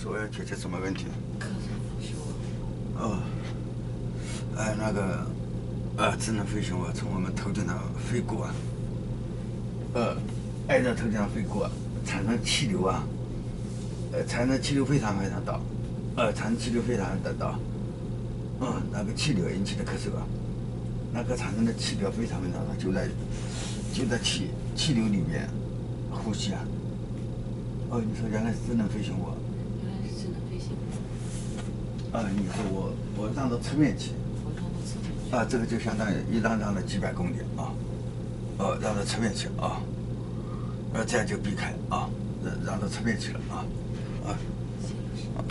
说呀，解决什么问题？科长说，哦，那个，智能飞行物从我们头顶上飞过啊，挨着头顶上飞过，产生气流啊，产生气流非常非常大，产生气流非常的大，那个气流引起的咳嗽啊，那个产生的气流非常非常大，就在气流里面呼吸啊。哦，你说原来是智能飞行物。原来是智能飞行物。你说我让到侧面去。我让到侧面去。这个就相当于一让了几百公里啊。让到侧面去啊。这样就避开啊，让到侧面去了啊。行了。